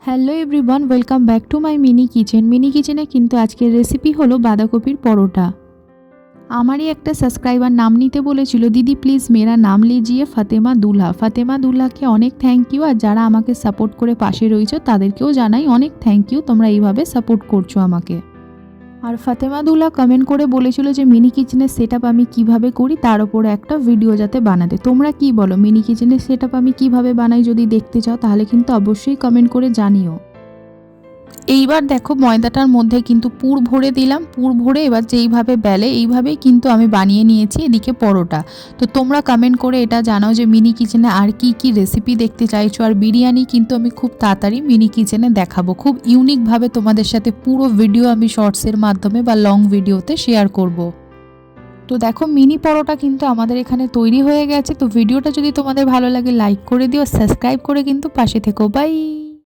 Hello everyone, welcome back to my mini kitchen. Mini কিচেনে কিন্তু আজকের রেসিপি হলো বাঁধাকপির পরোটা। আমারই একটা সাবস্ক্রাইবার নাম নিতে বলেছিল, দিদি প্লিজ মেরা নাম লিজিয়ে ফাতেমা দুলহা। ফাতেমা দুলহাকে অনেক থ্যাংক ইউ, আর যারা আমাকে সাপোর্ট করে পাশে রয়েছে তাদেরকেও জানাই অনেক থ্যাংক ইউ, তোমরা এইভাবে সাপোর্ট করছো আমাকে। আর ফাতেমা দুলহা কমেন্ট করে বলেছিল যে মিনি কিচেনের সেট আপ আমি কীভাবে করি তার উপরে একটা ভিডিও যাতে বানাতে। তোমরা কি বলো, মিনি কিচেনের সেট আপ আমি কীভাবে বানাই যদি দেখতে চাও তাহলে কিন্তু অবশ্যই কমেন্ট করে জানিও। এইবার দেখো ময়দাটার মধ্যে কিন্তু পুর ভরে দিলাম। পুর ভরে এবার যেইভাবে বেলে এইভাবেই কিন্তু আমি বানিয়ে নিয়েছি এদিকে পরোটা। তো তোমরা কমেন্ট করে এটা জানাও যে মিনি কিচেনে আর কি কি রেসিপি দেখতে চাইছো। আর বিরিয়ানি কিন্তু আমি খুব তাড়াতাড়ি মিনি কিচেনে দেখাবো, খুব ইউনিকভাবে তোমাদের সাথে পুরো ভিডিও আমি শর্টসের মাধ্যমে বা লং ভিডিওতে শেয়ার করব। তো দেখো মিনি পরোটা কিন্তু আমাদের এখানে তৈরি হয়ে গেছে। তো ভিডিওটা যদি তোমাদের ভালো লাগে লাইক করে দিও, সাবস্ক্রাইব করে কিন্তু পাশে থেকো। বাই।